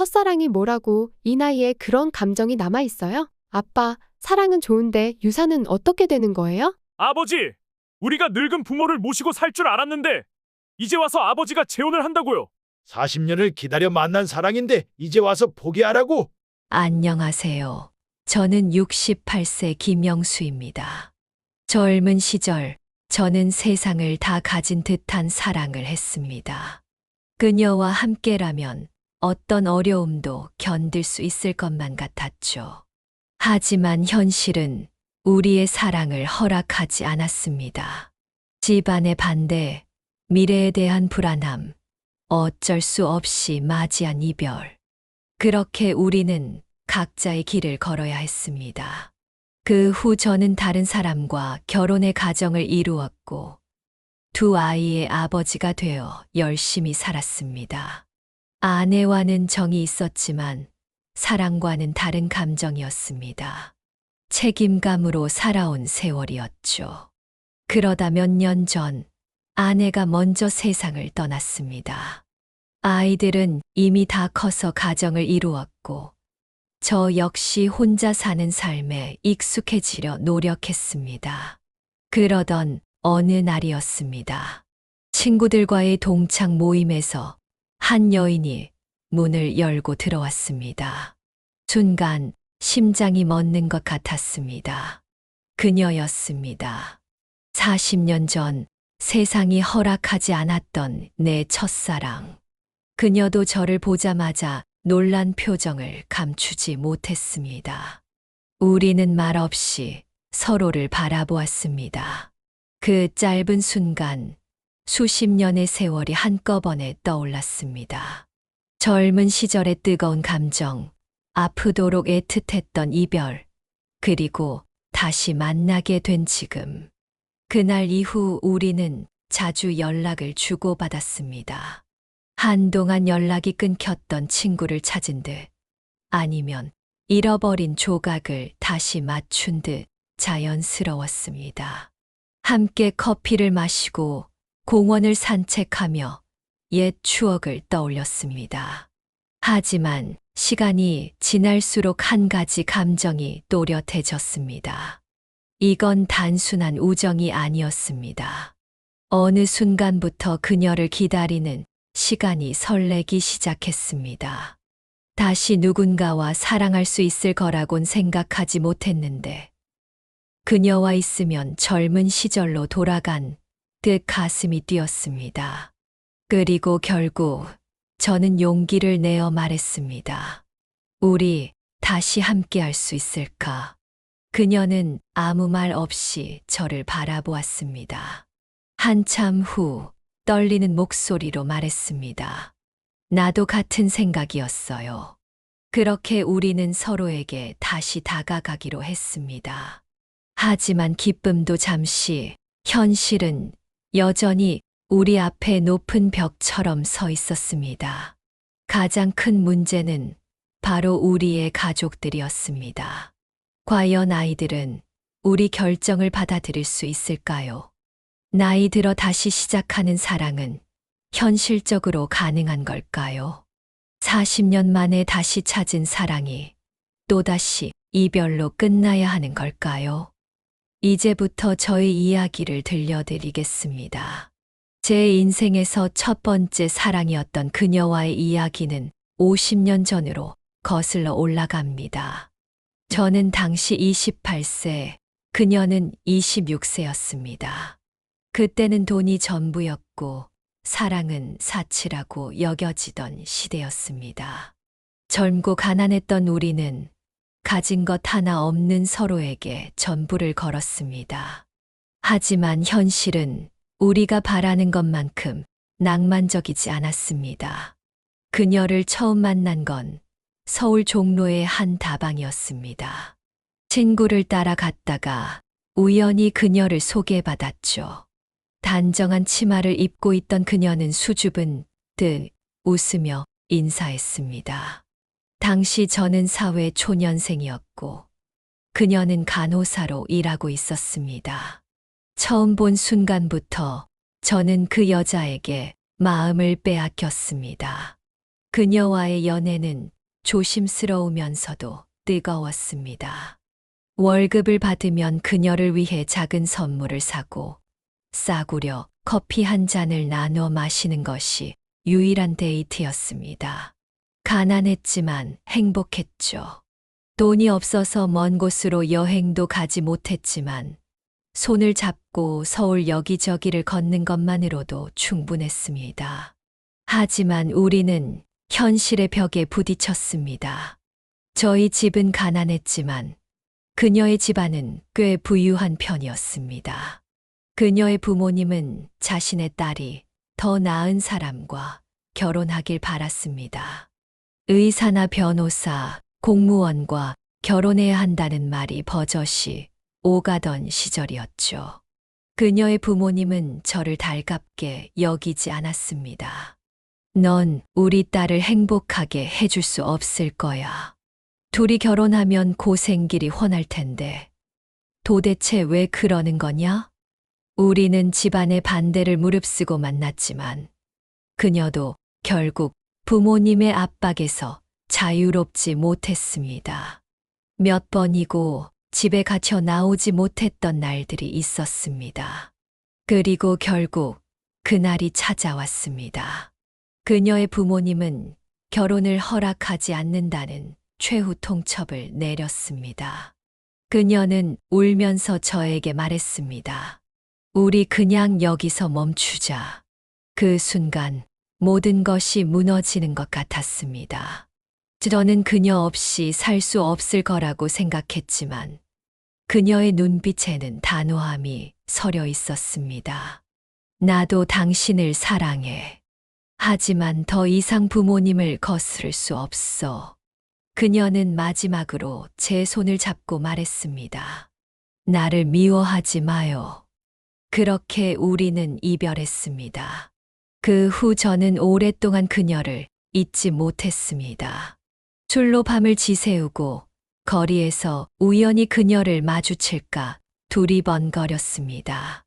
첫사랑이 뭐라고 이 나이에 그런 감정이 남아있어요? 아빠, 사랑은 좋은데 유산은 어떻게 되는 거예요? 아버지! 우리가 늙은 부모를 모시고 살 줄 알았는데 이제 와서 아버지가 재혼을 한다고요. 40년을 기다려 만난 사랑인데 이제 와서 포기하라고? 안녕하세요. 저는 68세 김영수입니다. 젊은 시절 저는 세상을 다 가진 듯한 사랑을 했습니다. 그녀와 함께라면 어떤 어려움도 견딜 수 있을 것만 같았죠. 하지만 현실은 우리의 사랑을 허락하지 않았습니다. 집안의 반대, 미래에 대한 불안함, 어쩔 수 없이 맞이한 이별. 그렇게 우리는 각자의 길을 걸어야 했습니다. 그 후 저는 다른 사람과 결혼의 가정을 이루었고, 두 아이의 아버지가 되어 열심히 살았습니다. 아내와는 정이 있었지만 사랑과는 다른 감정이었습니다. 책임감으로 살아온 세월이었죠. 그러다 몇 년 전 아내가 먼저 세상을 떠났습니다. 아이들은 이미 다 커서 가정을 이루었고 저 역시 혼자 사는 삶에 익숙해지려 노력했습니다. 그러던 어느 날이었습니다. 친구들과의 동창 모임에서 한 여인이 문을 열고 들어왔습니다. 순간 심장이 멎는 것 같았습니다. 그녀였습니다. 40년 전 세상이 허락하지 않았던 내 첫사랑. 그녀도 저를 보자마자 놀란 표정을 감추지 못했습니다. 우리는 말없이 서로를 바라보았습니다. 그 짧은 순간 수십 년의 세월이 한꺼번에 떠올랐습니다. 젊은 시절의 뜨거운 감정, 아프도록 애틋했던 이별, 그리고 다시 만나게 된 지금. 그날 이후 우리는 자주 연락을 주고받았습니다. 한동안 연락이 끊겼던 친구를 찾은 듯, 아니면 잃어버린 조각을 다시 맞춘 듯 자연스러웠습니다. 함께 커피를 마시고 공원을 산책하며 옛 추억을 떠올렸습니다. 하지만 시간이 지날수록 한 가지 감정이 또렷해졌습니다. 이건 단순한 우정이 아니었습니다. 어느 순간부터 그녀를 기다리는 시간이 설레기 시작했습니다. 다시 누군가와 사랑할 수 있을 거라곤 생각하지 못했는데, 그녀와 있으면 젊은 시절로 돌아간 듯 가슴이 뛰었습니다. 그리고 결국 저는 용기를 내어 말했습니다. 우리 다시 함께할 수 있을까? 그녀는 아무 말 없이 저를 바라보았습니다. 한참 후 떨리는 목소리로 말했습니다. 나도 같은 생각이었어요. 그렇게 우리는 서로에게 다시 다가가기로 했습니다. 하지만 기쁨도 잠시, 현실은 여전히 우리 앞에 높은 벽처럼 서 있었습니다. 가장 큰 문제는 바로 우리의 가족들이었습니다. 과연 아이들은 우리 결정을 받아들일 수 있을까요? 나이 들어 다시 시작하는 사랑은 현실적으로 가능한 걸까요? 40년 만에 다시 찾은 사랑이 또다시 이별로 끝나야 하는 걸까요? 이제부터 저의 이야기를 들려드리겠습니다. 제 인생에서 첫 번째 사랑이었던 그녀와의 이야기는 50년 전으로 거슬러 올라갑니다. 저는 당시 28세, 그녀는 26세였습니다. 그때는 돈이 전부였고 사랑은 사치라고 여겨지던 시대였습니다. 젊고 가난했던 우리는 가진 것 하나 없는 서로에게 전부를 걸었습니다. 하지만 현실은 우리가 바라는 것만큼 낭만적이지 않았습니다. 그녀를 처음 만난 건 서울 종로의 한 다방이었습니다. 친구를 따라갔다가 우연히 그녀를 소개받았죠. 단정한 치마를 입고 있던 그녀는 수줍은 듯 웃으며 인사했습니다. 당시 저는 사회 초년생이었고 그녀는 간호사로 일하고 있었습니다. 처음 본 순간부터 저는 그 여자에게 마음을 빼앗겼습니다. 그녀와의 연애는 조심스러우면서도 뜨거웠습니다. 월급을 받으면 그녀를 위해 작은 선물을 사고 싸구려 커피 한 잔을 나눠 마시는 것이 유일한 데이트였습니다. 가난했지만 행복했죠. 돈이 없어서 먼 곳으로 여행도 가지 못했지만 손을 잡고 서울 여기저기를 걷는 것만으로도 충분했습니다. 하지만 우리는 현실의 벽에 부딪혔습니다. 저희 집은 가난했지만 그녀의 집안은 꽤 부유한 편이었습니다. 그녀의 부모님은 자신의 딸이 더 나은 사람과 결혼하길 바랐습니다. 의사나 변호사, 공무원과 결혼해야 한다는 말이 버젓이 오가던 시절이었죠. 그녀의 부모님은 저를 달갑게 여기지 않았습니다. 넌 우리 딸을 행복하게 해줄 수 없을 거야. 둘이 결혼하면 고생길이 훤할 텐데. 도대체 왜 그러는 거냐? 우리는 집안의 반대를 무릅쓰고 만났지만 그녀도 결국 부모님의 압박에서 자유롭지 못했습니다. 몇 번이고 집에 갇혀 나오지 못했던 날들이 있었습니다. 그리고 결국 그날이 찾아왔습니다. 그녀의 부모님은 결혼을 허락하지 않는다는 최후 통첩을 내렸습니다. 그녀는 울면서 저에게 말했습니다. 우리 그냥 여기서 멈추자. 그 순간 모든 것이 무너지는 것 같았습니다. 저는 그녀 없이 살 수 없을 거라고 생각했지만 그녀의 눈빛에는 단호함이 서려 있었습니다. 나도 당신을 사랑해. 하지만 더 이상 부모님을 거스를 수 없어. 그녀는 마지막으로 제 손을 잡고 말했습니다. 나를 미워하지 마요. 그렇게 우리는 이별했습니다. 그 후 저는 오랫동안 그녀를 잊지 못했습니다. 술로 밤을 지새우고 거리에서 우연히 그녀를 마주칠까 두리번거렸습니다.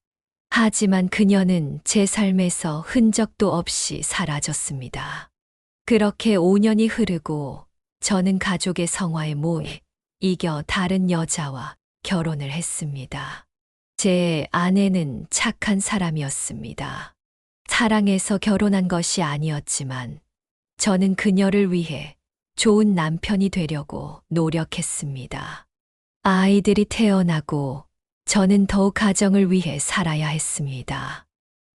하지만 그녀는 제 삶에서 흔적도 없이 사라졌습니다. 그렇게 5년이 흐르고 저는 가족의 성화에 이겨 다른 여자와 결혼을 했습니다. 제 아내는 착한 사람이었습니다. 사랑해서 결혼한 것이 아니었지만 저는 그녀를 위해 좋은 남편이 되려고 노력했습니다. 아이들이 태어나고 저는 더욱 가정을 위해 살아야 했습니다.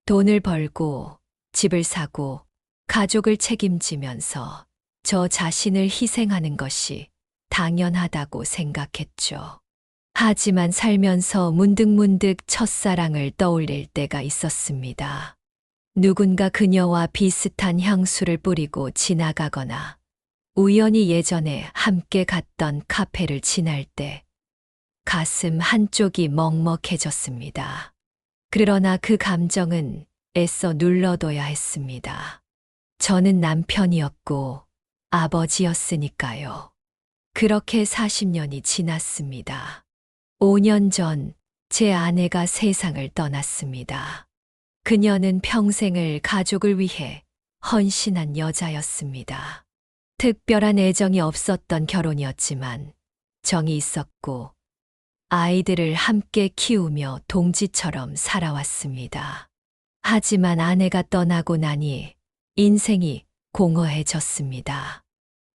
돈을 벌고 집을 사고 가족을 책임지면서 저 자신을 희생하는 것이 당연하다고 생각했죠. 하지만 살면서 문득문득 첫사랑을 떠올릴 때가 있었습니다. 누군가 그녀와 비슷한 향수를 뿌리고 지나가거나 우연히 예전에 함께 갔던 카페를 지날 때 가슴 한쪽이 먹먹해졌습니다. 그러나 그 감정은 애써 눌러둬야 했습니다. 저는 남편이었고 아버지였으니까요. 그렇게 40년이 지났습니다. 5년 전 제 아내가 세상을 떠났습니다. 그녀는 평생을 가족을 위해 헌신한 여자였습니다. 특별한 애정이 없었던 결혼이었지만 정이 있었고 아이들을 함께 키우며 동지처럼 살아왔습니다. 하지만 아내가 떠나고 나니 인생이 공허해졌습니다.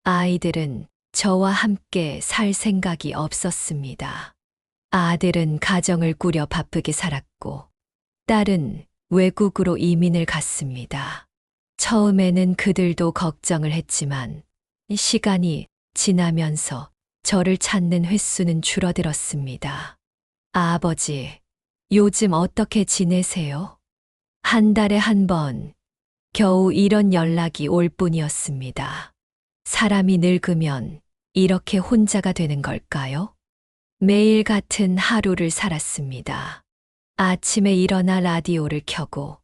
아이들은 저와 함께 살 생각이 없었습니다. 아들은 가정을 꾸려 바쁘게 살았고 딸은 외국으로 이민을 갔습니다. 처음에는 그들도 걱정을 했지만 시간이 지나면서 저를 찾는 횟수는 줄어들었습니다. 아버지, 요즘 어떻게 지내세요? 한 달에 한 번, 겨우 이런 연락이 올 뿐이었습니다. 사람이 늙으면 이렇게 혼자가 되는 걸까요? 매일 같은 하루를 살았습니다. 아침에 일어나 라디오를 켜고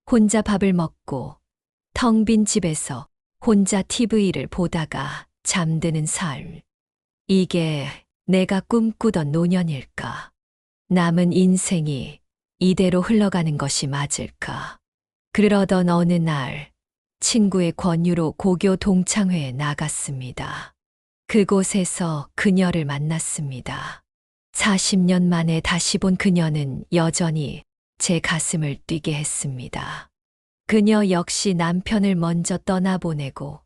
혼자 밥을 먹고 텅 빈 집에서 혼자 TV를 보다가 잠드는 삶. 이게 내가 꿈꾸던 노년일까? 남은 인생이 이대로 흘러가는 것이 맞을까? 그러던 어느 날 친구의 권유로 고교 동창회에 나갔습니다. 그곳에서 그녀를 만났습니다. 40년 만에 다시 본 그녀는 여전히 제 가슴을 뛰게 했습니다. 그녀 역시 남편을 먼저 떠나보내고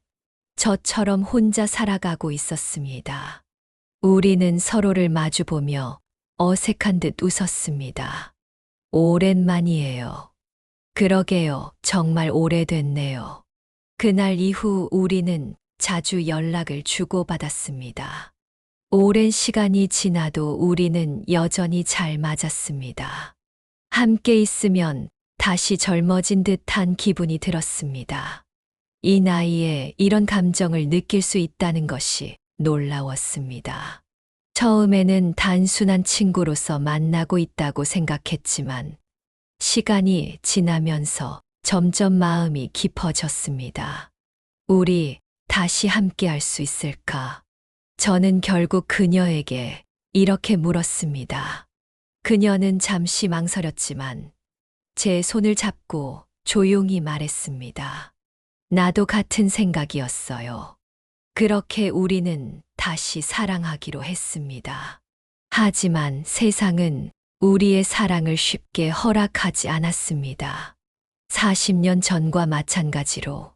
저처럼 혼자 살아가고 있었습니다. 우리는 서로를 마주보며 어색한 듯 웃었습니다. 오랜만이에요. 그러게요. 정말 오래됐네요. 그날 이후 우리는 자주 연락을 주고받았습니다. 오랜 시간이 지나도 우리는 여전히 잘 맞았습니다. 함께 있으면 다시 젊어진 듯한 기분이 들었습니다. 이 나이에 이런 감정을 느낄 수 있다는 것이 놀라웠습니다. 처음에는 단순한 친구로서 만나고 있다고 생각했지만 시간이 지나면서 점점 마음이 깊어졌습니다. 우리 다시 함께 할 수 있을까? 저는 결국 그녀에게 이렇게 물었습니다. 그녀는 잠시 망설였지만 제 손을 잡고 조용히 말했습니다. 나도 같은 생각이었어요. 그렇게 우리는 다시 사랑하기로 했습니다. 하지만 세상은 우리의 사랑을 쉽게 허락하지 않았습니다. 40년 전과 마찬가지로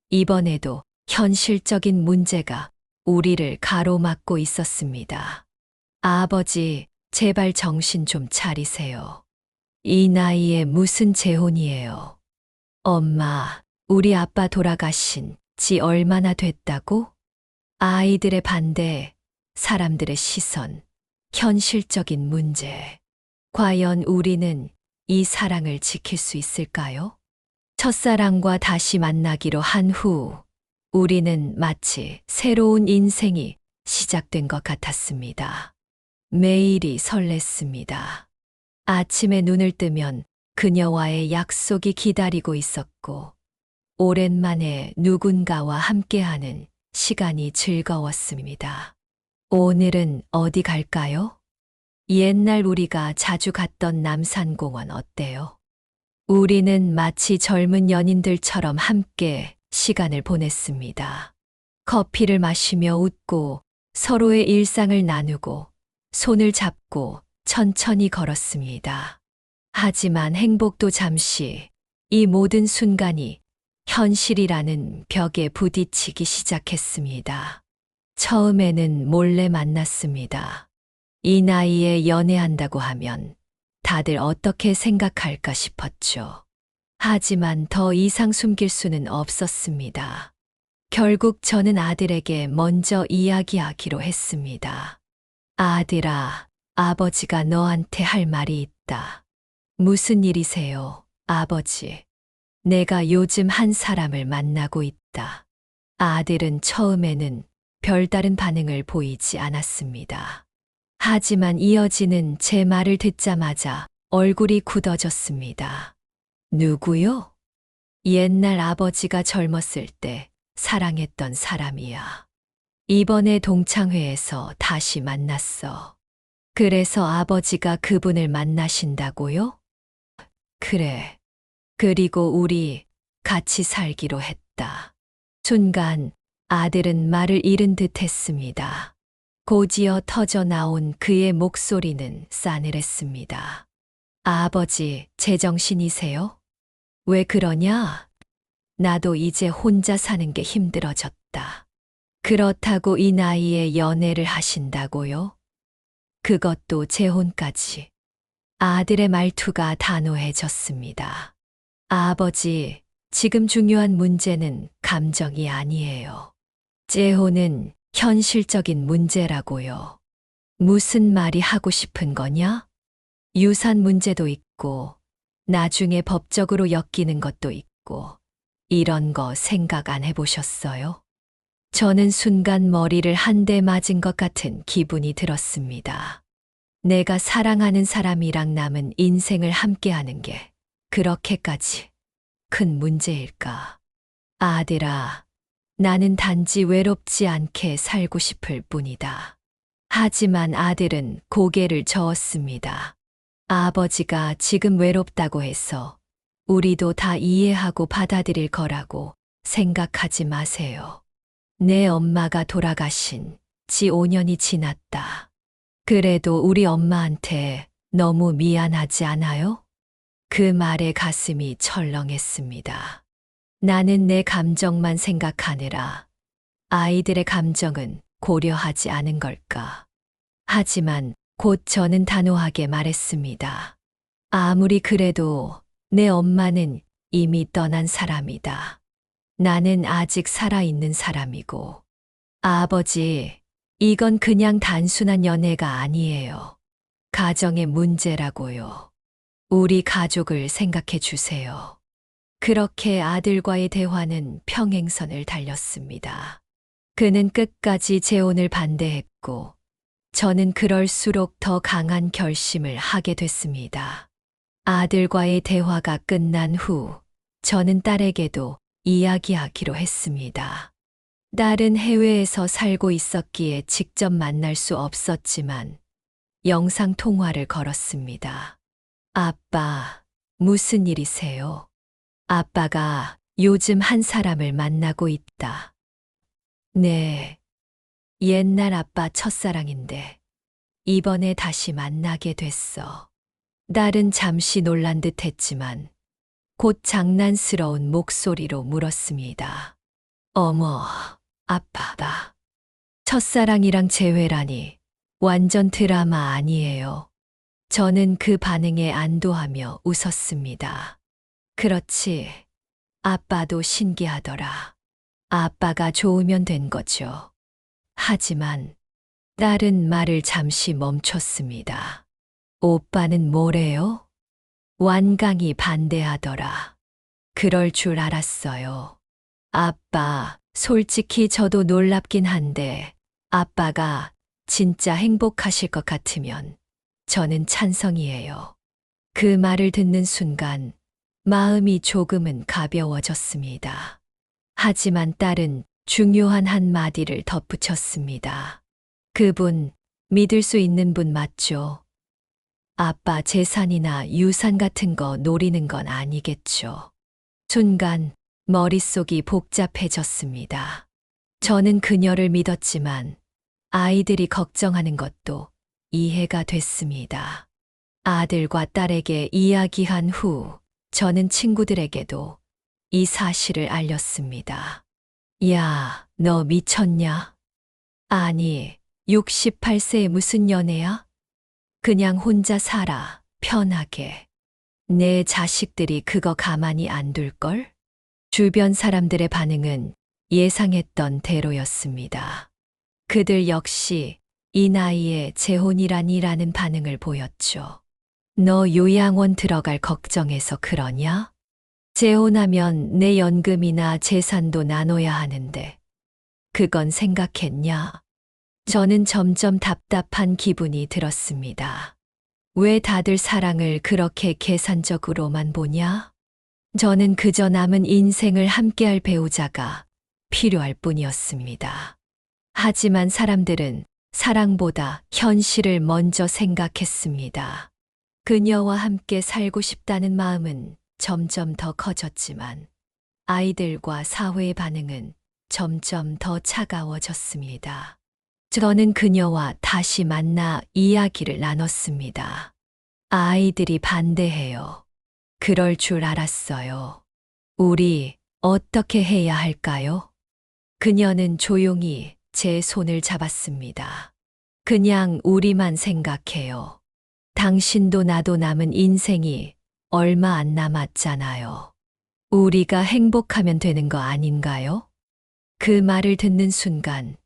이번에도 현실적인 문제가 우리를 가로막고 있었습니다. 아버지, 제발 정신 좀 차리세요. 이 나이에 무슨 재혼이에요. 엄마, 우리 아빠 돌아가신 지 얼마나 됐다고? 아이들의 반대, 사람들의 시선, 현실적인 문제. 과연 우리는 이 사랑을 지킬 수 있을까요? 첫사랑과 다시 만나기로 한 후, 우리는 마치 새로운 인생이 시작된 것 같았습니다. 매일이 설렜습니다. 아침에 눈을 뜨면 그녀와의 약속이 기다리고 있었고, 오랜만에 누군가와 함께하는 시간이 즐거웠습니다. 오늘은 어디 갈까요? 옛날 우리가 자주 갔던 남산공원 어때요? 우리는 마치 젊은 연인들처럼 함께 시간을 보냈습니다. 커피를 마시며 웃고 서로의 일상을 나누고 손을 잡고 천천히 걸었습니다. 하지만 행복도 잠시 이 모든 순간이 현실이라는 벽에 부딪히기 시작했습니다. 처음에는 몰래 만났습니다. 이 나이에 연애한다고 하면 다들 어떻게 생각할까 싶었죠. 하지만 더 이상 숨길 수는 없었습니다. 결국 저는 아들에게 먼저 이야기하기로 했습니다. 아들아, 아버지가 너한테 할 말이 있다. 무슨 일이세요, 아버지? 내가 요즘 한 사람을 만나고 있다. 아들은 처음에는 별다른 반응을 보이지 않았습니다. 하지만 이어지는 제 말을 듣자마자 얼굴이 굳어졌습니다. 누구요? 옛날 아버지가 젊었을 때 사랑했던 사람이야. 이번에 동창회에서 다시 만났어. 그래서 아버지가 그분을 만나신다고요? 그래. 그리고 우리 같이 살기로 했다. 순간 아들은 말을 잃은 듯 했습니다. 곧이어 터져 나온 그의 목소리는 싸늘했습니다. 아버지, 제정신이세요? 왜 그러냐? 나도 이제 혼자 사는 게 힘들어졌다. 그렇다고 이 나이에 연애를 하신다고요? 그것도 재혼까지. 아들의 말투가 단호해졌습니다. 아버지, 지금 중요한 문제는 감정이 아니에요. 재혼은 현실적인 문제라고요. 무슨 말이 하고 싶은 거냐? 유산 문제도 있고, 나중에 법적으로 엮이는 것도 있고, 이런 거 생각 안 해보셨어요? 저는 순간 머리를 한 대 맞은 것 같은 기분이 들었습니다. 내가 사랑하는 사람이랑 남은 인생을 함께하는 게 그렇게까지 큰 문제일까? 아들아, 나는 단지 외롭지 않게 살고 싶을 뿐이다. 하지만 아들은 고개를 저었습니다. 아버지가 지금 외롭다고 해서 우리도 다 이해하고 받아들일 거라고 생각하지 마세요. 내 엄마가 돌아가신 지 5년이 지났다. 그래도 우리 엄마한테 너무 미안하지 않아요? 그 말에 가슴이 철렁했습니다. 나는 내 감정만 생각하느라 아이들의 감정은 고려하지 않은 걸까. 하지만 곧 저는 단호하게 말했습니다. 아무리 그래도 내 엄마는 이미 떠난 사람이다. 나는 아직 살아있는 사람이고. 아버지, 이건 그냥 단순한 연애가 아니에요. 가정의 문제라고요. 우리 가족을 생각해 주세요. 그렇게 아들과의 대화는 평행선을 달렸습니다. 그는 끝까지 재혼을 반대했고, 저는 그럴수록 더 강한 결심을 하게 됐습니다. 아들과의 대화가 끝난 후, 저는 딸에게도 이야기하기로 했습니다. 딸은 해외에서 살고 있었기에 직접 만날 수 없었지만, 영상 통화를 걸었습니다. 아빠, 무슨 일이세요? 아빠가 요즘 한 사람을 만나고 있다. 네. 옛날 아빠 첫사랑인데 이번에 다시 만나게 됐어. 딸은 잠시 놀란 듯 했지만 곧 장난스러운 목소리로 물었습니다. 어머, 아빠가 첫사랑이랑 재회라니 완전 드라마 아니에요. 저는 그 반응에 안도하며 웃었습니다. 그렇지. 아빠도 신기하더라. 아빠가 좋으면 된 거죠. 하지만 딸은 말을 잠시 멈췄습니다. 오빠는 뭐래요? 완강히 반대하더라. 그럴 줄 알았어요. 아빠, 솔직히 저도 놀랍긴 한데 아빠가 진짜 행복하실 것 같으면 저는 찬성이에요. 그 말을 듣는 순간 마음이 조금은 가벼워졌습니다. 하지만 딸은 중요한 한마디를 덧붙였습니다. 그분, 믿을 수 있는 분 맞죠? 아빠 재산이나 유산 같은 거 노리는 건 아니겠죠. 순간 머릿속이 복잡해졌습니다. 저는 그녀를 믿었지만 아이들이 걱정하는 것도 이해가 됐습니다. 아들과 딸에게 이야기한 후 저는 친구들에게도 이 사실을 알렸습니다. 야, 너 미쳤냐? 아니, 68세에 무슨 연애야? 그냥 혼자 살아, 편하게. 내 자식들이 그거 가만히 안 둘걸? 주변 사람들의 반응은 예상했던 대로였습니다. 그들 역시 이 나이에 재혼이라니라는 반응을 보였죠. 너 요양원 들어갈 걱정해서 그러냐? 재혼하면 내 연금이나 재산도 나눠야 하는데 그건 생각했냐? 저는 점점 답답한 기분이 들었습니다. 왜 다들 사랑을 그렇게 계산적으로만 보냐? 저는 그저 남은 인생을 함께할 배우자가 필요할 뿐이었습니다. 하지만 사람들은 사랑보다 현실을 먼저 생각했습니다. 그녀와 함께 살고 싶다는 마음은 점점 더 커졌지만 아이들과 사회의 반응은 점점 더 차가워졌습니다. 저는 그녀와 다시 만나 이야기를 나눴습니다. 아이들이 반대해요. 그럴 줄 알았어요. 우리 어떻게 해야 할까요? 그녀는 조용히 제 손을 잡았습니다. 그냥 우리만 생각해요. 당신도 나도 남은 인생이 얼마 안 남았잖아요. 우리가 행복하면 되는 거 아닌가요? 그 말을 듣는 순간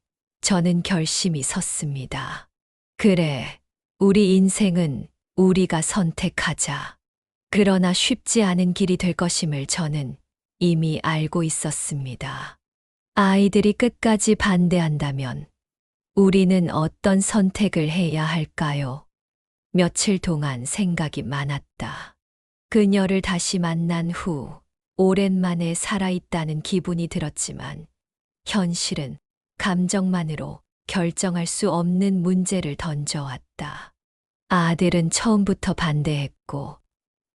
저는 결심이 섰습니다. 그래, 우리 인생은 우리가 선택하자. 그러나 쉽지 않은 길이 될 것임을 저는 이미 알고 있었습니다. 아이들이 끝까지 반대한다면 우리는 어떤 선택을 해야 할까요? 며칠 동안 생각이 많았다. 그녀를 다시 만난 후 오랜만에 살아있다는 기분이 들었지만 현실은 감정만으로 결정할 수 없는 문제를 던져왔다. 아들은 처음부터 반대했고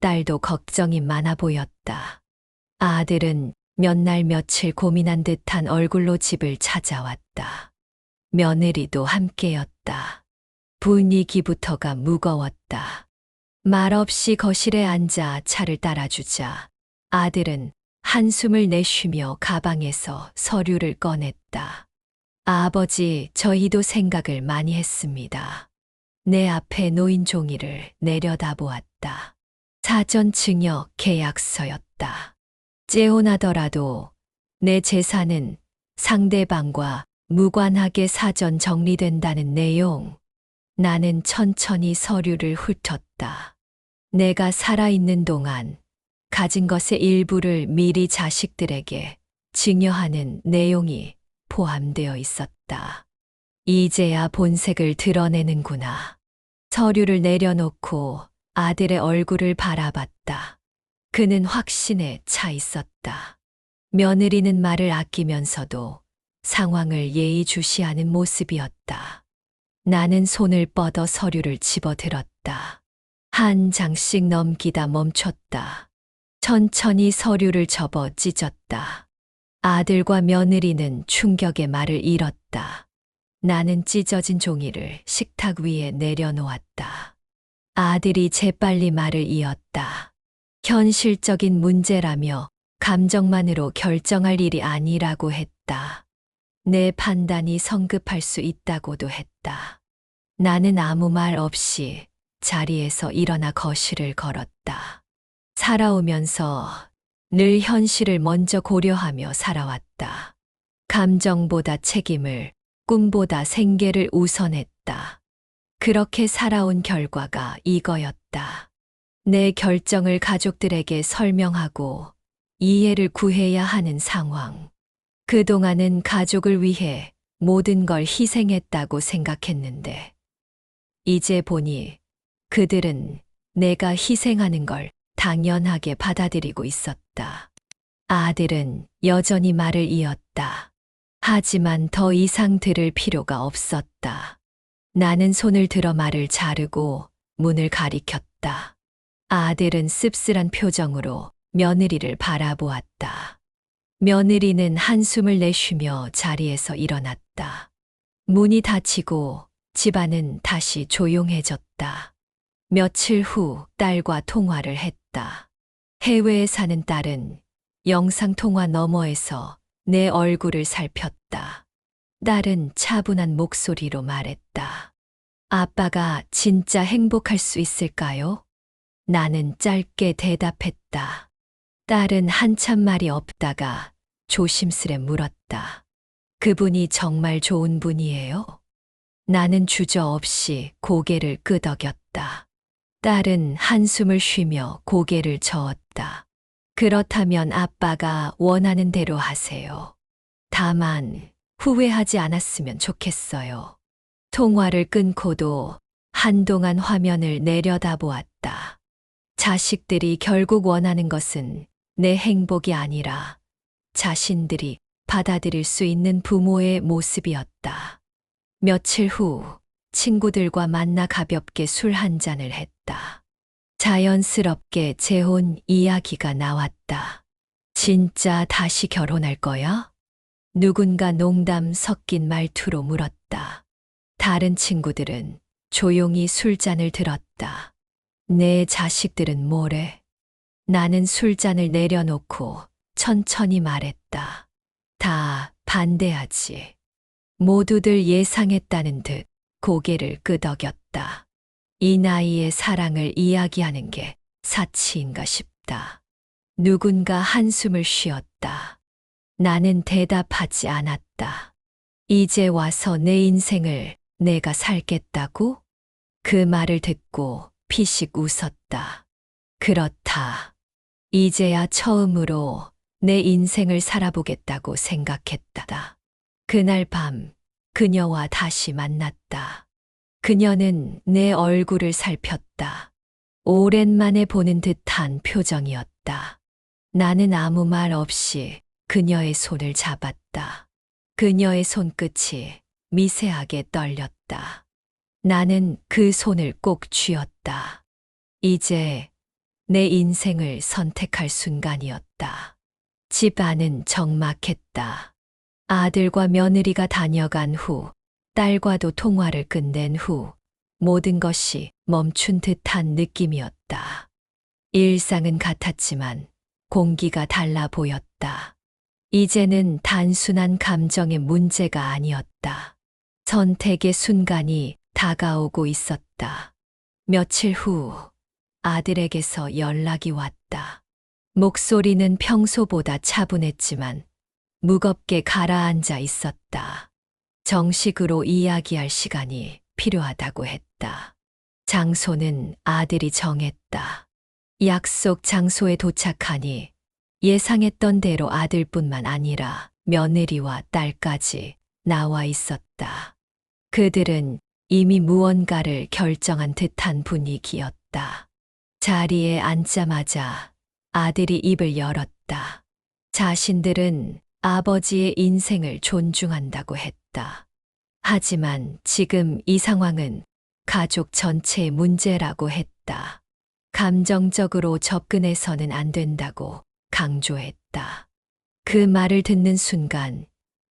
딸도 걱정이 많아 보였다. 아들은 몇 날 며칠 고민한 듯한 얼굴로 집을 찾아왔다. 며느리도 함께였다. 분위기부터가 무거웠다. 말없이 거실에 앉아 차를 따라주자 아들은 한숨을 내쉬며 가방에서 서류를 꺼냈다. 아버지, 저희도 생각을 많이 했습니다. 내 앞에 놓인 종이를 내려다보았다. 사전 증여 계약서였다. 째혼하더라도 내 재산은 상대방과 무관하게 사전 정리된다는 내용. 나는 천천히 서류를 훑었다. 내가 살아있는 동안 가진 것의 일부를 미리 자식들에게 증여하는 내용이 포함되어 있었다. 이제야 본색을 드러내는구나. 서류를 내려놓고 아들의 얼굴을 바라봤다. 그는 확신에 차 있었다. 며느리는 말을 아끼면서도 상황을 예의주시하는 모습이었다. 나는 손을 뻗어 서류를 집어들었다. 한 장씩 넘기다 멈췄다. 천천히 서류를 접어 찢었다. 아들과 며느리는 충격의 말을 잃었다. 나는 찢어진 종이를 식탁 위에 내려놓았다. 아들이 재빨리 말을 이었다. 현실적인 문제라며 감정만으로 결정할 일이 아니라고 했다. 내 판단이 성급할 수 있다고도 했다. 나는 아무 말 없이 자리에서 일어나 거실을 걸었다. 살아오면서 늘 현실을 먼저 고려하며 살아왔다. 감정보다 책임을, 꿈보다 생계를 우선했다. 그렇게 살아온 결과가 이거였다. 내 결정을 가족들에게 설명하고 이해를 구해야 하는 상황. 그동안은 가족을 위해 모든 걸 희생했다고 생각했는데, 이제 보니 그들은 내가 희생하는 걸 당연하게 받아들이고 있었다. 아들은 여전히 말을 이었다. 하지만 더 이상 들을 필요가 없었다. 나는 손을 들어 말을 자르고 문을 가리켰다. 아들은 씁쓸한 표정으로 며느리를 바라보았다. 며느리는 한숨을 내쉬며 자리에서 일어났다. 문이 닫히고 집안은 다시 조용해졌다. 며칠 후 딸과 통화를 했다. 해외에 사는 딸은 영상통화 너머에서 내 얼굴을 살폈다. 딸은 차분한 목소리로 말했다. 아빠가 진짜 행복할 수 있을까요? 나는 짧게 대답했다. 딸은 한참 말이 없다가 조심스레 물었다. 그분이 정말 좋은 분이에요? 나는 주저없이 고개를 끄덕였다. 딸은 한숨을 쉬며 고개를 저었다. 그렇다면 아빠가 원하는 대로 하세요. 다만 후회하지 않았으면 좋겠어요. 통화를 끊고도 한동안 화면을 내려다보았다. 자식들이 결국 원하는 것은 내 행복이 아니라 자신들이 받아들일 수 있는 부모의 모습이었다. 며칠 후 친구들과 만나 가볍게 술 한 잔을 했다. 자연스럽게 재혼 이야기가 나왔다. 진짜 다시 결혼할 거야? 누군가 농담 섞인 말투로 물었다. 다른 친구들은 조용히 술잔을 들었다. 내 자식들은 뭐래? 나는 술잔을 내려놓고 천천히 말했다. 다 반대하지. 모두들 예상했다는 듯 고개를 끄덕였다. 이 나이에 사랑을 이야기하는 게 사치인가 싶다. 누군가 한숨을 쉬었다. 나는 대답하지 않았다. 이제 와서 내 인생을 내가 살겠다고? 그 말을 듣고 피식 웃었다. 그렇다. 이제야 처음으로 내 인생을 살아보겠다고 생각했다. 그날 밤 그녀와 다시 만났다. 그녀는 내 얼굴을 살폈다. 오랜만에 보는 듯한 표정이었다. 나는 아무 말 없이 그녀의 손을 잡았다. 그녀의 손끝이 미세하게 떨렸다. 나는 그 손을 꼭 쥐었다. 이제 내 인생을 선택할 순간이었다. 집 안은 적막했다. 아들과 며느리가 다녀간 후, 딸과도 통화를 끝낸 후, 모든 것이 멈춘 듯한 느낌이었다. 일상은 같았지만 공기가 달라 보였다. 이제는 단순한 감정의 문제가 아니었다. 선택의 순간이 다가오고 있었다. 며칠 후 아들에게서 연락이 왔다. 목소리는 평소보다 차분했지만 무겁게 가라앉아 있었다. 정식으로 이야기할 시간이 필요하다고 했다. 장소는 아들이 정했다. 약속 장소에 도착하니 예상했던 대로 아들뿐만 아니라 며느리와 딸까지 나와 있었다. 그들은 이미 무언가를 결정한 듯한 분위기였다. 자리에 앉자마자 아들이 입을 열었다. 자신들은 아버지의 인생을 존중한다고 했다. 하지만 지금 이 상황은 가족 전체의 문제라고 했다. 감정적으로 접근해서는 안 된다고 강조했다. 그 말을 듣는 순간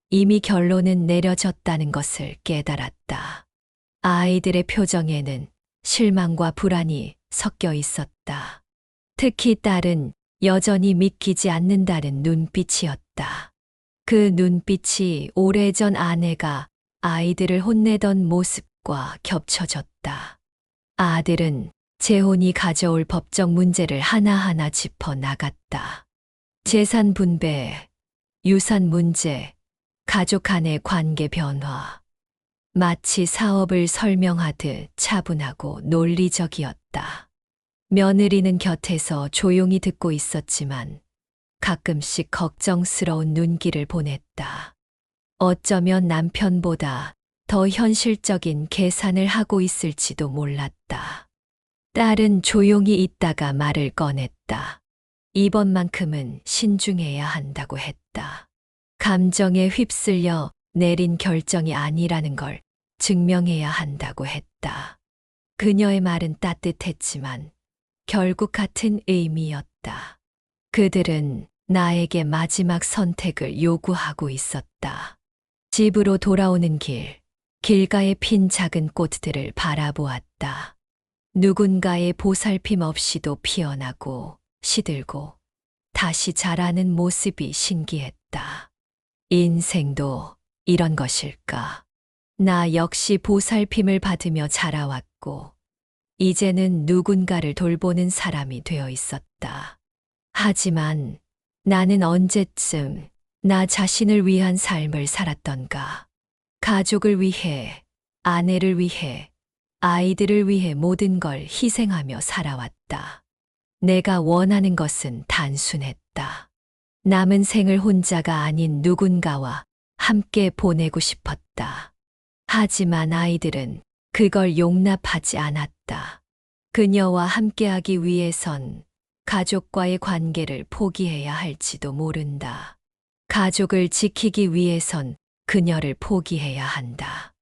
이미 결론은 내려졌다는 것을 깨달았다. 아이들의 표정에는 실망과 불안이 섞여 있었다. 특히 딸은 여전히 믿기지 않는다는 눈빛이었다. 그 눈빛이 오래전 아내가 아이들을 혼내던 모습과 겹쳐졌다. 아들은 재혼이 가져올 법적 문제를 하나하나 짚어 나갔다. 재산 분배, 유산 문제, 가족 간의 관계 변화. 마치 사업을 설명하듯 차분하고 논리적이었다. 며느리는 곁에서 조용히 듣고 있었지만 가끔씩 걱정스러운 눈길을 보냈다. 어쩌면 남편보다 더 현실적인 계산을 하고 있을지도 몰랐다. 딸은 조용히 있다가 말을 꺼냈다. 이번만큼은 신중해야 한다고 했다. 감정에 휩쓸려 내린 결정이 아니라는 걸 증명해야 한다고 했다. 그녀의 말은 따뜻했지만 결국 같은 의미였다. 그들은 나에게 마지막 선택을 요구하고 있었다. 집으로 돌아오는 길가에 핀 작은 꽃들을 바라보았다. 누군가의 보살핌 없이도 피어나고 시들고 다시 자라는 모습이 신기했다. 인생도 이런 것일까? 나 역시 보살핌을 받으며 자라왔고, 이제는 누군가를 돌보는 사람이 되어 있었다. 하지만 나는 언제쯤 나 자신을 위한 삶을 살았던가? 가족을 위해, 아내를 위해, 아이들을 위해 모든 걸 희생하며 살아왔다. 내가 원하는 것은 단순했다. 남은 생을 혼자가 아닌 누군가와 함께 보내고 싶었다. 하지만 아이들은 그걸 용납하지 않았다. 그녀와 함께하기 위해선 가족과의 관계를 포기해야 할지도 모른다. 가족을 지키기 위해선 그녀를 포기해야 한다.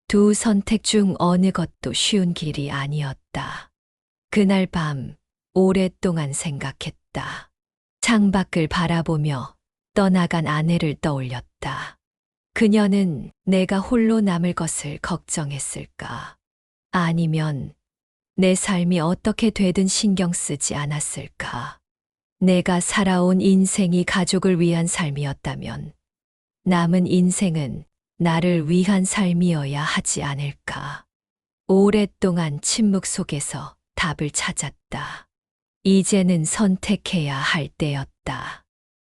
두 선택 중 어느 것도 쉬운 길이 아니었다. 그날 밤 오랫동안 생각했다. 창밖을 바라보며 떠나간 아내를 떠올렸다. 그녀는 내가 홀로 남을 것을 걱정했을까? 아니면 내 삶이 어떻게 되든 신경 쓰지 않았을까? 내가 살아온 인생이 가족을 위한 삶이었다면 남은 인생은 나를 위한 삶이어야 하지 않을까? 오랫동안 침묵 속에서 답을 찾았다. 이제는 선택해야 할 때였다.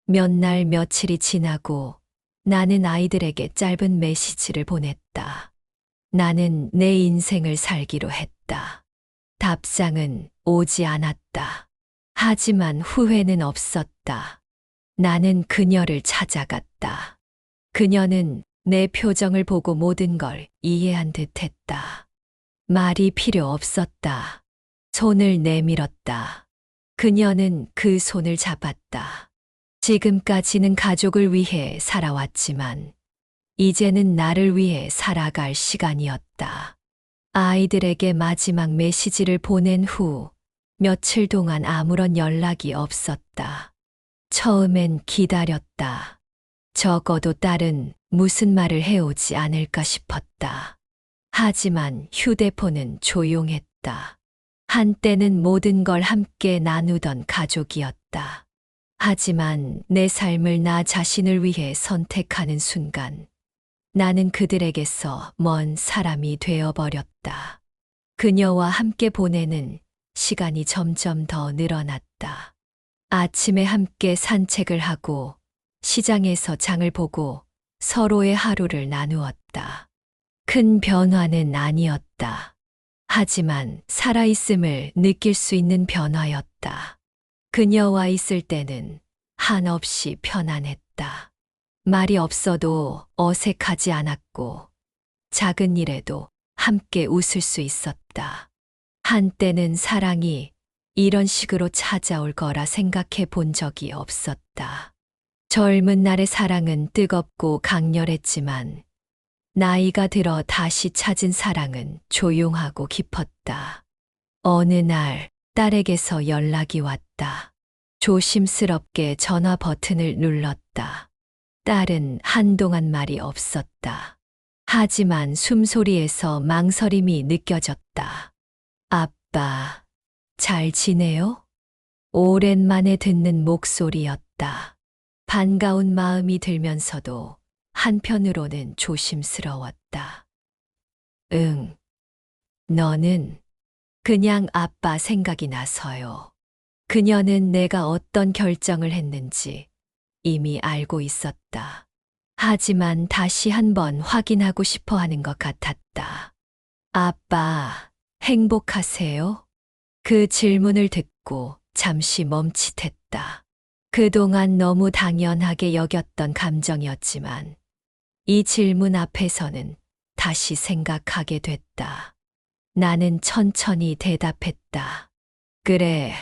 몇 날 며칠이 지나고 나는 아이들에게 짧은 메시지를 보냈다. 나는 내 인생을 살기로 했다. 답장은 오지 않았다. 하지만 후회는 없었다. 나는 그녀를 찾아갔다. 그녀는 내 표정을 보고 모든 걸 이해한 듯 했다. 말이 필요 없었다. 손을 내밀었다. 그녀는 그 손을 잡았다. 지금까지는 가족을 위해 살아왔지만 이제는 나를 위해 살아갈 시간이었다. 아이들에게 마지막 메시지를 보낸 후 며칠 동안 아무런 연락이 없었다. 처음엔 기다렸다. 적어도 딸은 무슨 말을 해오지 않을까 싶었다. 하지만 휴대폰은 조용했다. 한때는 모든 걸 함께 나누던 가족이었다. 하지만 내 삶을 나 자신을 위해 선택하는 순간 나는 그들에게서 먼 사람이 되어버렸다. 그녀와 함께 보내는 시간이 점점 더 늘어났다. 아침에 함께 산책을 하고 시장에서 장을 보고 서로의 하루를 나누었다. 큰 변화는 아니었다. 하지만 살아있음을 느낄 수 있는 변화였다. 그녀와 있을 때는 한없이 편안했다. 말이 없어도 어색하지 않았고 작은 일에도 함께 웃을 수 있었다. 한때는 사랑이 이런 식으로 찾아올 거라 생각해 본 적이 없었다. 젊은 날의 사랑은 뜨겁고 강렬했지만 나이가 들어 다시 찾은 사랑은 조용하고 깊었다. 어느 날 딸에게서 연락이 왔다. 조심스럽게 전화 버튼을 눌렀다. 딸은 한동안 말이 없었다. 하지만 숨소리에서 망설임이 느껴졌다. 아빠, 잘 지내요? 오랜만에 듣는 목소리였다. 반가운 마음이 들면서도 한편으로는 조심스러웠다. 응. 너는? 그냥 아빠 생각이 나서요. 그녀는 내가 어떤 결정을 했는지 이미 알고 있었다. 하지만 다시 한번 확인하고 싶어 하는 것 같았다. 아빠, 행복하세요? 그 질문을 듣고 잠시 멈칫했다. 그동안 너무 당연하게 여겼던 감정이었지만 이 질문 앞에서는 다시 생각하게 됐다. 나는 천천히 대답했다. 그래,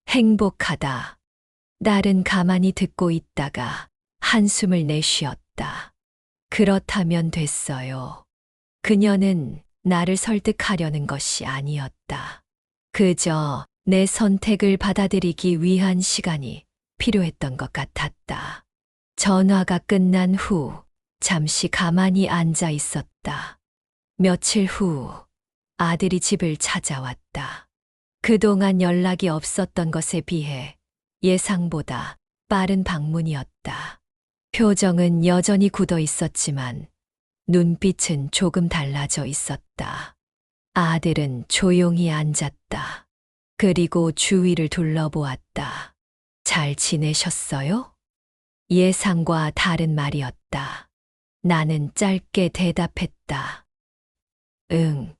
행복하다. 딸은 가만히 듣고 있다가 한숨을 내쉬었다. 그렇다면 됐어요. 그녀는 나를 설득하려는 것이 아니었다. 그저 내 선택을 받아들이기 위한 시간이 필요했던 것 같았다. 전화가 끝난 후 잠시 가만히 앉아 있었다. 며칠 후 아들이 집을 찾아왔다. 그동안 연락이 없었던 것에 비해 예상보다 빠른 방문이었다. 표정은 여전히 굳어 있었지만 눈빛은 조금 달라져 있었다. 아들은 조용히 앉았다. 그리고 주위를 둘러보았다. 잘 지내셨어요? 예상과 다른 말이었다. 나는 짧게 대답했다. 응.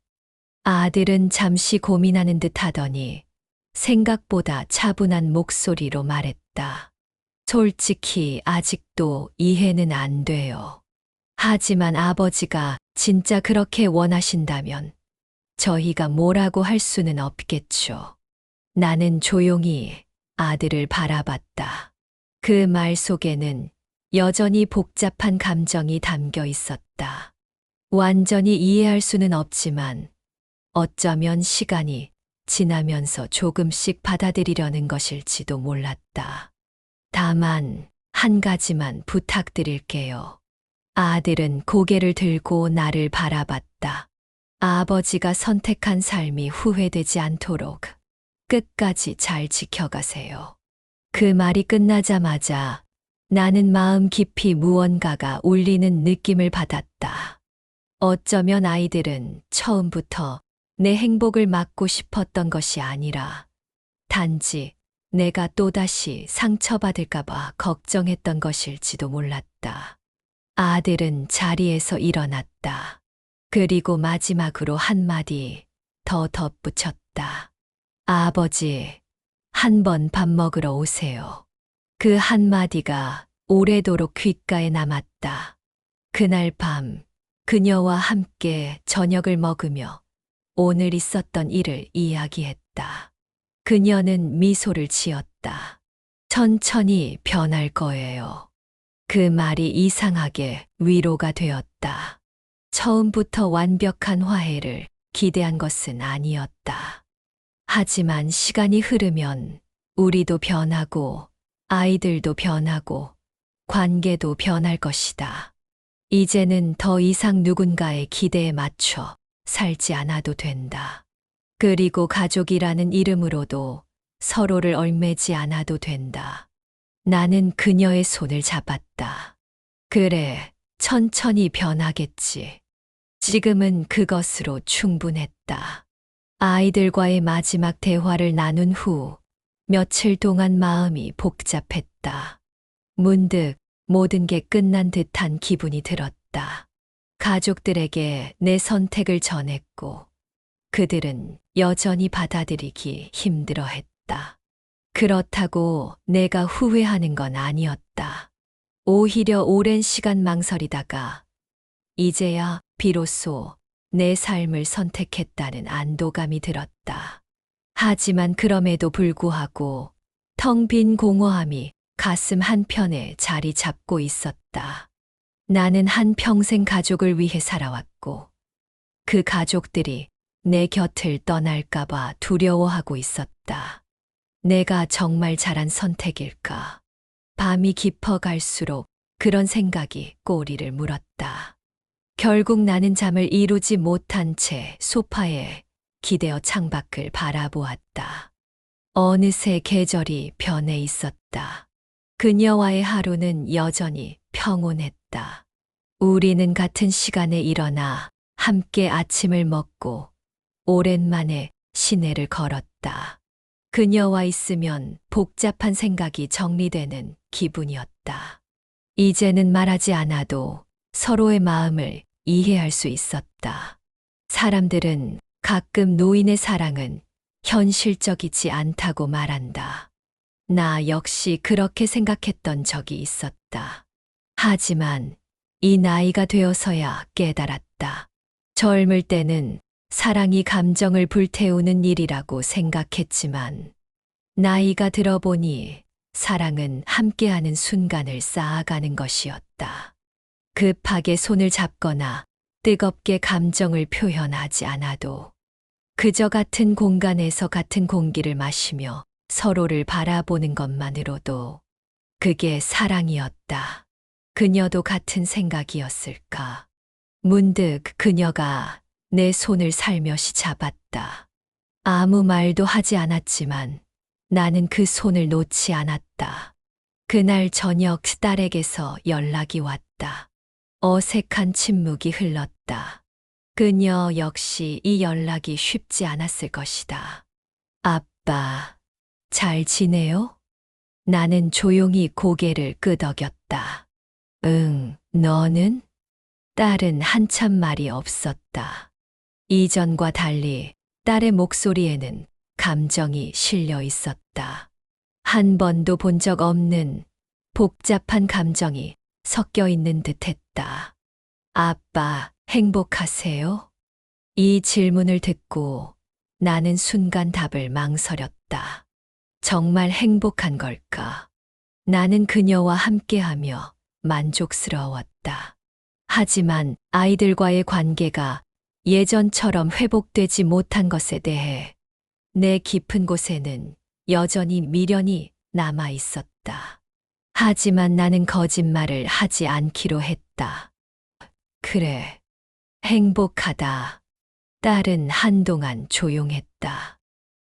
아들은 잠시 고민하는 듯 하더니 생각보다 차분한 목소리로 말했다. 솔직히 아직도 이해는 안 돼요. 하지만 아버지가 진짜 그렇게 원하신다면 저희가 뭐라고 할 수는 없겠죠. 나는 조용히 아들을 바라봤다. 그 말 속에는 여전히 복잡한 감정이 담겨 있었다. 완전히 이해할 수는 없지만 어쩌면 시간이 지나면서 조금씩 받아들이려는 것일지도 몰랐다. 다만 한 가지만 부탁드릴게요. 아들은 고개를 들고 나를 바라봤다. 아버지가 선택한 삶이 후회되지 않도록 끝까지 잘 지켜가세요. 그 말이 끝나자마자 나는 마음 깊이 무언가가 울리는 느낌을 받았다. 어쩌면 아이들은 처음부터 내 행복을 막고 싶었던 것이 아니라 단지 내가 또다시 상처받을까봐 걱정했던 것일지도 몰랐다. 아들은 자리에서 일어났다. 그리고 마지막으로 한마디 더 덧붙였다. 아버지, 한번 밥 먹으러 오세요. 그 한마디가 오래도록 귓가에 남았다. 그날 밤 그녀와 함께 저녁을 먹으며 오늘 있었던 일을 이야기했다. 그녀는 미소를 지었다. 천천히 변할 거예요. 그 말이 이상하게 위로가 되었다. 처음부터 완벽한 화해를 기대한 것은 아니었다. 하지만 시간이 흐르면 우리도 변하고 아이들도 변하고 관계도 변할 것이다. 이제는 더 이상 누군가의 기대에 맞춰 살지 않아도 된다. 그리고 가족이라는 이름으로도 서로를 얽매지 않아도 된다. 나는 그녀의 손을 잡았다. 그래, 천천히 변하겠지. 지금은 그것으로 충분했다. 아이들과의 마지막 대화를 나눈 후 며칠 동안 마음이 복잡했다. 문득 모든 게 끝난 듯한 기분이 들었다. 가족들에게 내 선택을 전했고 그들은 여전히 받아들이기 힘들어했다. 그렇다고 내가 후회하는 건 아니었다. 오히려 오랜 시간 망설이다가 이제야 비로소 내 삶을 선택했다는 안도감이 들었다. 하지만 그럼에도 불구하고 텅 빈 공허함이 가슴 한편에 자리 잡고 있었다. 나는 한평생 가족을 위해 살아왔고 그 가족들이 내 곁을 떠날까봐 두려워하고 있었다. 내가 정말 잘한 선택일까? 밤이 깊어갈수록 그런 생각이 꼬리를 물었다. 결국 나는 잠을 이루지 못한 채 소파에 기대어 창밖을 바라보았다. 어느새 계절이 변해 있었다. 그녀와의 하루는 여전히 평온했다. 우리는 같은 시간에 일어나 함께 아침을 먹고 오랜만에 시내를 걸었다. 그녀와 있으면 복잡한 생각이 정리되는 기분이었다. 이제는 말하지 않아도 서로의 마음을 이해할 수 있었다. 사람들은 가끔 노인의 사랑은 현실적이지 않다고 말한다. 나 역시 그렇게 생각했던 적이 있었다. 하지만 이 나이가 되어서야 깨달았다. 젊을 때는 사랑이 감정을 불태우는 일이라고 생각했지만 나이가 들어보니 사랑은 함께하는 순간을 쌓아가는 것이었다. 급하게 손을 잡거나 뜨겁게 감정을 표현하지 않아도 그저 같은 공간에서 같은 공기를 마시며 서로를 바라보는 것만으로도 그게 사랑이었다. 그녀도 같은 생각이었을까? 문득 그녀가 내 손을 살며시 잡았다. 아무 말도 하지 않았지만 나는 그 손을 놓지 않았다. 그날 저녁 딸에게서 연락이 왔다. 어색한 침묵이 흘렀다. 그녀 역시 이 연락이 쉽지 않았을 것이다. 아빠, 잘 지내요? 나는 조용히 고개를 끄덕였다. 응, 너는? 딸은 한참 말이 없었다. 이전과 달리 딸의 목소리에는 감정이 실려 있었다. 한 번도 본 적 없는 복잡한 감정이 섞여 있는 듯 했다. 아빠, 행복하세요? 이 질문을 듣고 나는 순간 답을 망설였다. 정말 행복한 걸까? 나는 그녀와 함께하며 만족스러웠다. 하지만 아이들과의 관계가 예전처럼 회복되지 못한 것에 대해 내 깊은 곳에는 여전히 미련이 남아 있었다. 하지만 나는 거짓말을 하지 않기로 했다. 그래, 행복하다. 딸은 한동안 조용했다.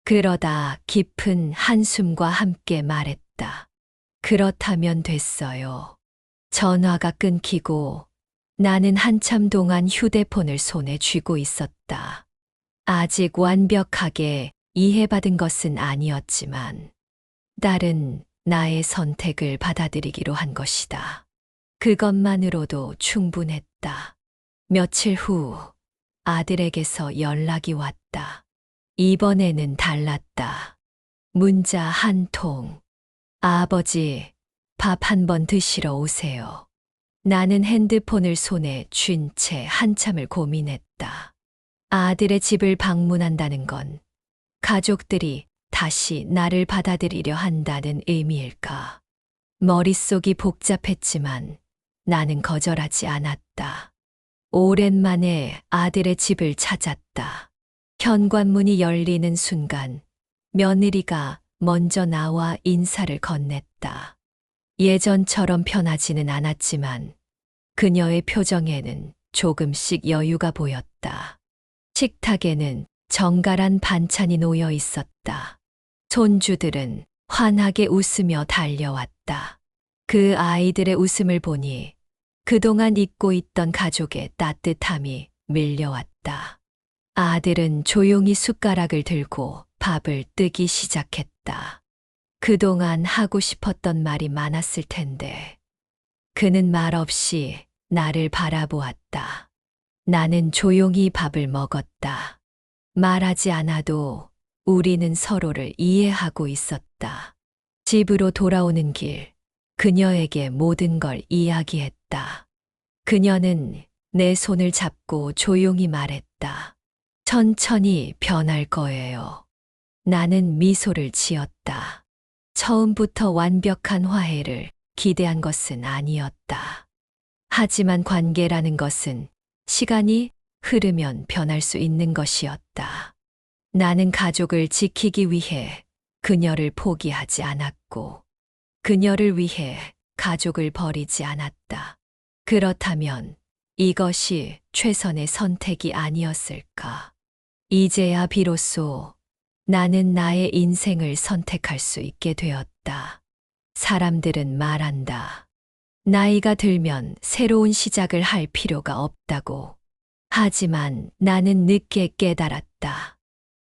그러다 깊은 한숨과 함께 말했다. 그렇다면 됐어요. 전화가 끊기고 나는 한참 동안 휴대폰을 손에 쥐고 있었다. 아직 완벽하게 이해받은 것은 아니었지만 딸은 나의 선택을 받아들이기로 한 것이다. 그것만으로도 충분했다. 며칠 후 아들에게서 연락이 왔다. 이번에는 달랐다. 문자 한 통. 아버지, 밥 한 번 드시러 오세요. 나는 핸드폰을 손에 쥔 채 한참을 고민했다. 아들의 집을 방문한다는 건 가족들이 다시 나를 받아들이려 한다는 의미일까? 머릿속이 복잡했지만 나는 거절하지 않았다. 오랜만에 아들의 집을 찾았다. 현관문이 열리는 순간 며느리가 먼저 나와 인사를 건넸다. 예전처럼 편하지는 않았지만 그녀의 표정에는 조금씩 여유가 보였다. 식탁에는 정갈한 반찬이 놓여 있었다. 손주들은 환하게 웃으며 달려왔다. 그 아이들의 웃음을 보니 그동안 잊고 있던 가족의 따뜻함이 밀려왔다. 아들은 조용히 숟가락을 들고 밥을 뜨기 시작했다. 그동안 하고 싶었던 말이 많았을 텐데 그는 말없이 나를 바라보았다. 나는 조용히 밥을 먹었다. 말하지 않아도 우리는 서로를 이해하고 있었다. 집으로 돌아오는 길, 그녀에게 모든 걸 이야기했다. 그녀는 내 손을 잡고 조용히 말했다. 천천히 변할 거예요. 나는 미소를 지었다. 처음부터 완벽한 화해를 기대한 것은 아니었다. 하지만 관계라는 것은 시간이 흐르면 변할 수 있는 것이었다. 나는 가족을 지키기 위해 그녀를 포기하지 않았고, 그녀를 위해 가족을 버리지 않았다. 그렇다면 이것이 최선의 선택이 아니었을까? 이제야 비로소 나는 나의 인생을 선택할 수 있게 되었다. 사람들은 말한다. 나이가 들면 새로운 시작을 할 필요가 없다고. 하지만 나는 늦게 깨달았다.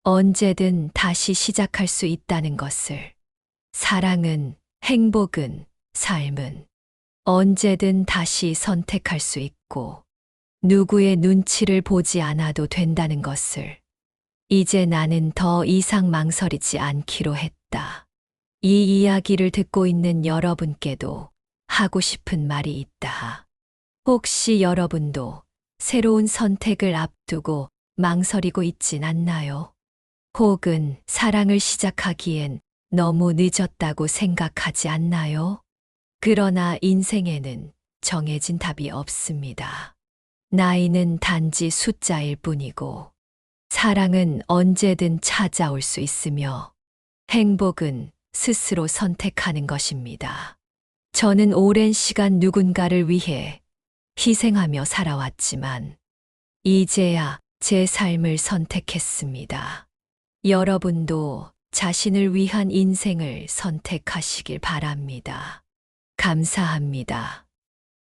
언제든 다시 시작할 수 있다는 것을. 사랑은, 행복은, 삶은 언제든 다시 선택할 수 있고 누구의 눈치를 보지 않아도 된다는 것을. 이제 나는 더 이상 망설이지 않기로 했다. 이 이야기를 듣고 있는 여러분께도 하고 싶은 말이 있다. 혹시 여러분도 새로운 선택을 앞두고 망설이고 있진 않나요? 혹은 사랑을 시작하기엔 너무 늦었다고 생각하지 않나요? 그러나 인생에는 정해진 답이 없습니다. 나이는 단지 숫자일 뿐이고, 사랑은 언제든 찾아올 수 있으며, 행복은 스스로 선택하는 것입니다. 저는 오랜 시간 누군가를 위해 희생하며 살아왔지만, 이제야 제 삶을 선택했습니다. 여러분도 자신을 위한 인생을 선택하시길 바랍니다. 감사합니다.